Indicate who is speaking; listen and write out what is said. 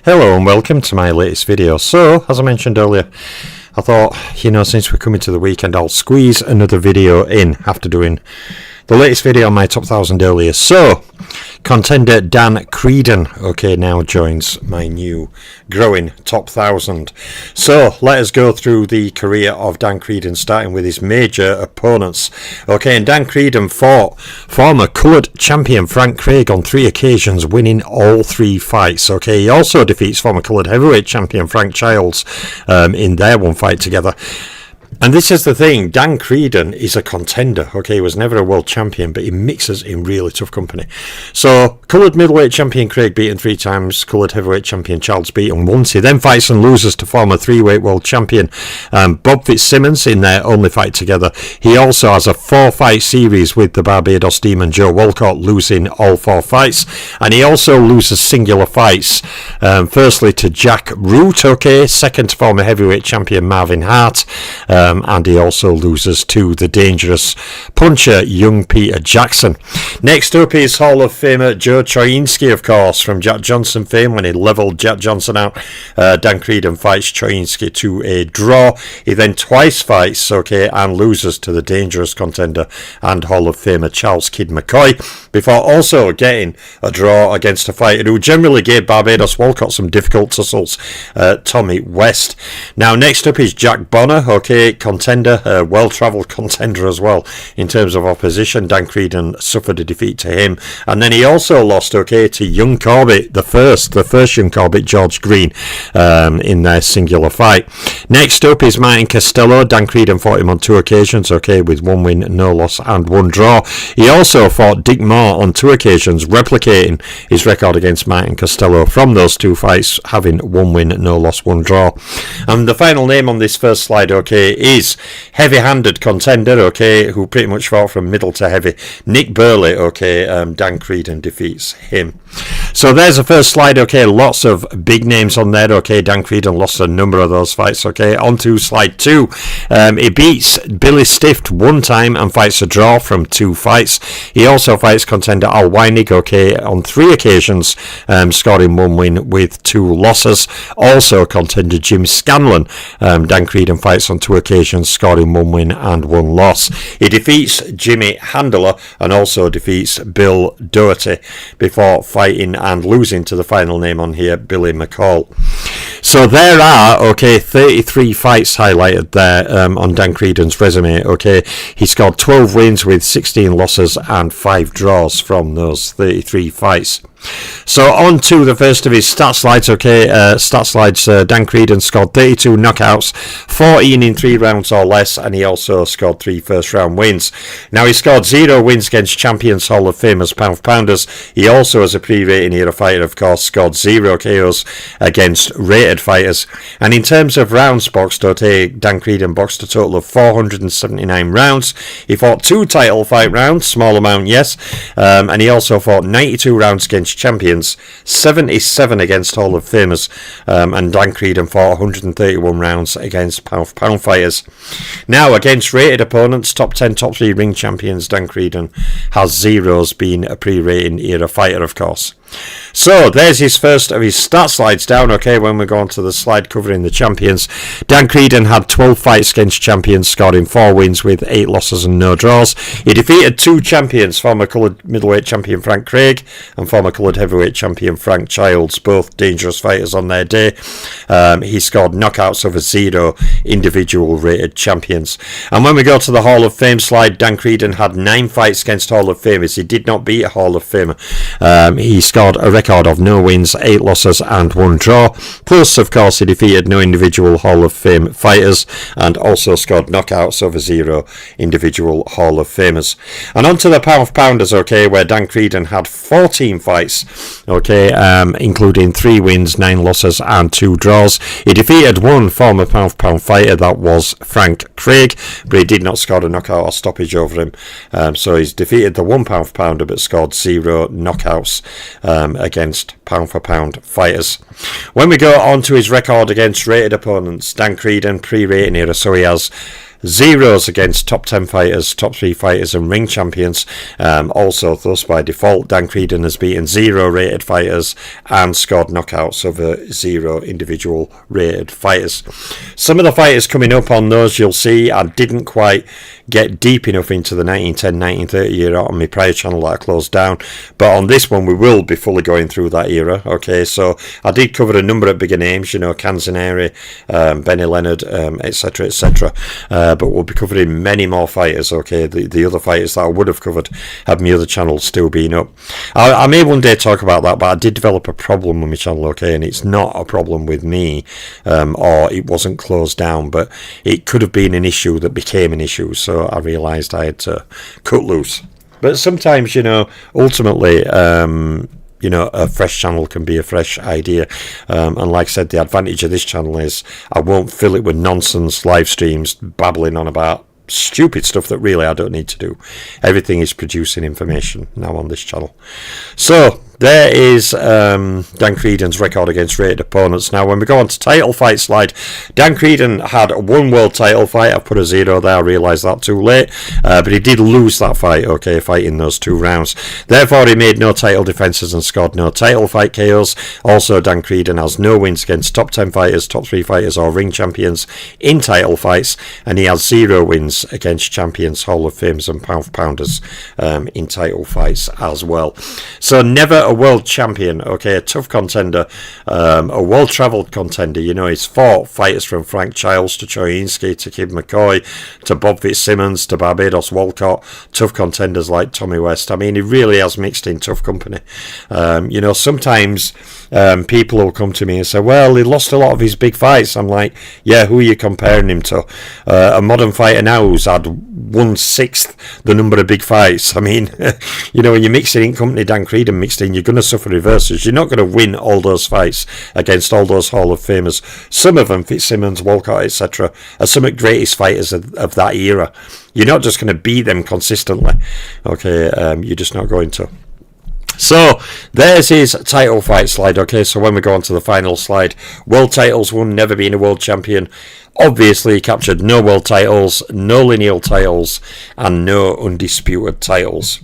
Speaker 1: Hello and welcome to my latest video. So, as I mentioned earlier, I thought, since we're coming to the weekend, I'll squeeze another video in after doing the latest video on my top 1000 earlier. So, contender Dan Creedon, now joins my new growing top 1000. So, let us go through the career of Dan Creedon, starting with his major opponents. And Dan Creedon fought former coloured champion Frank Craig on 3 occasions, winning all 3 fights. He also defeats former coloured heavyweight champion Frank Childs in their one fight together. And this is the thing, Dan Creedon is a contender, he was never a world champion, but he mixes in really tough company. So, coloured middleweight champion Craig beaten 3 times, coloured heavyweight champion Childs beaten once. He then fights and loses to former 3-weight world champion Bob Fitzsimmons in their only fight together. He also has a 4-fight series with the Barbados Demon Joe Walcott, losing all 4 fights. And he also loses singular fights, firstly to Jack Root, second to former heavyweight champion Marvin Hart, and he also loses to the dangerous puncher young Peter Jackson. Next up is Hall of Famer Joe Choyinski, of course, from Jack Johnson fame when he levelled Jack Johnson out. Dan Creedon fights Choyinski to a draw. He then twice fights, and loses to the dangerous contender and Hall of Famer Charles Kid McCoy, before also getting a draw against a fighter who generally gave Barbados Walcott some difficult tussles, Tommy West. Now, next up is Jack Bonner, contender, a well-travelled contender as well in terms of opposition. Dan Creedon suffered a defeat to him, and then he also lost to young Corbett, the first young Corbett, George Green, in their singular fight. Next up is Martin Costello. Dan Creedon fought him on 2 occasions, with 1 win, no loss and 1 draw. He also fought Dick Moore on 2 occasions, replicating his record against Martin Costello from those 2 fights, having 1 win, no loss, 1 draw. And the final name on this first slide, is heavy-handed contender, who pretty much fought from middle to heavy, Nick Burley. Dan Creedon defeats him. So there's the first slide. Lots of big names on there. Dan Creedon lost a number of those fights. On to slide 2. He beats Billy Stift 1 time and fights a draw from 2 fights. He also fights contender Al Weinig, on 3 occasions, scoring 1 win with 2 losses. Also contender Jim Scanlon, Dan Creedon fights on 2 occasions, scoring 1 win and 1 loss. He defeats Jimmy Handler and also defeats Bill Doherty before fighting and losing to the final name on here, Billy McCall. So there are 33 fights highlighted there on Dan Creedon's resume. He scored 12 wins with 16 losses and 5 draws from those 33 fights. So on to the first of his stat slides. Stat slides, Dan Creedon scored 32 knockouts, 14 in 3 rounds or less, and he also scored 3 first round wins. Now, he scored 0 wins against Champions Hall of Famers pound-for-pounders. He also, as a pre-rating era fighter, of course, scored 0 KOs against rated fighters. And in terms of rounds boxed, Dan Creedon boxed a total of 479 rounds. He fought 2 title fight rounds, small amount, yes, and he also fought 92 rounds against champions, 77 against Hall of Famers, and Dan Creedon fought 131 rounds against pound-for-pound fighters. Now, against rated opponents, top 10, top 3 ring champions, Dan Creedon has 0s, being a pre-rating era fighter, of course. So there's his first of his stat slides down. When we go on to the slide covering the champions, Dan Creedon had 12 fights against champions, scoring 4 wins with 8 losses and no draws. He defeated 2 champions, former coloured middleweight champion Frank Craig and former coloured heavyweight champion Frank Childs, both dangerous fighters on their day. He scored knockouts over 0 individual rated champions. And when we go to the Hall of Fame slide, Dan Creedon had 9 fights against Hall of Famers. He did not beat a Hall of Famer. He scored a record of no wins, 8 losses and 1 draw. Plus, of course, he defeated no individual Hall of Fame fighters and also scored knockouts over 0 individual Hall of Famers. And on to the pound-for-pounders, where Dan Creedon had 14 fights, including 3 wins, 9 losses and 2 draws. He defeated 1 former pound-for-pound fighter, that was Frank Craig, but he did not score a knockout or stoppage over him. So he's defeated the 1 pound-for-pounder but scored 0 knockouts against pound-for-pound fighters. When we go on to his record against rated opponents, Dan Creedon pre-rating era, so he has zeros against top 10 fighters, top 3 fighters, and ring champions. Also, thus by default, Dan Creedon has beaten 0 rated fighters and scored knockouts over 0 individual rated fighters. Some of the fighters coming up on those you'll see I didn't quite get deep enough into the 1910-1930 era on my prior channel that I closed down, but on this one we will be fully going through that era. Okay, so I did cover a number of bigger names, you know, Canzoneri, Benny Leonard, etc, etc, but we'll be covering many more fighters. Okay, the other fighters that I would have covered had my other channels still been up. I may one day talk about that, but I did develop a problem with my channel, okay, and it's not a problem with me, or it wasn't closed down, but it could have been an issue that became an issue, so I realised I had to cut loose. But sometimes, you know, ultimately, you know, a fresh channel can be a fresh idea, and like I said, the advantage of this channel is I won't fill it with nonsense live streams babbling on about stupid stuff that really I don't need to do. Everything is producing information now on this channel. So there is Dan Creedon's record against rated opponents. Now when we go on to title fight slide, Dan Creedon had one world title fight. I've put a 0 there, I realised that too late, but he did lose that fight, okay, fighting those 2 rounds. Therefore he made no title defences and scored no title fight KOs. Also Dan Creedon has no wins against top 10 fighters, top 3 fighters or ring champions in title fights, and he has 0 wins against champions, Hall of Famers and pound for pounders in title fights as well. So never a world champion, okay, a tough contender, a well-travelled contender. You know, he's fought fighters from Frank Childs to Choyinski to Kid McCoy to Bob Fitzsimmons to Barbados Walcott, tough contenders like Tommy West. I mean, he really has mixed in tough company. You know, sometimes people will come to me and say, well, he lost a lot of his big fights. I'm like, yeah, who are you comparing him to? A modern fighter now who's had 1/6 the number of big fights. I mean, you know, when you're mixing in company Dan Creedon mixed in, you're going to suffer reverses. You're not going to win all those fights against all those Hall of Famers. Some of them, Fitzsimmons, Walcott, etc., are some of the greatest fighters of that era. You're not just going to beat them consistently. Okay, you're just not going to. So there's his title fight slide. Okay, so when we go on to the final slide, world titles won, never been a world champion. Obviously, he captured no world titles, no lineal titles, and no undisputed titles.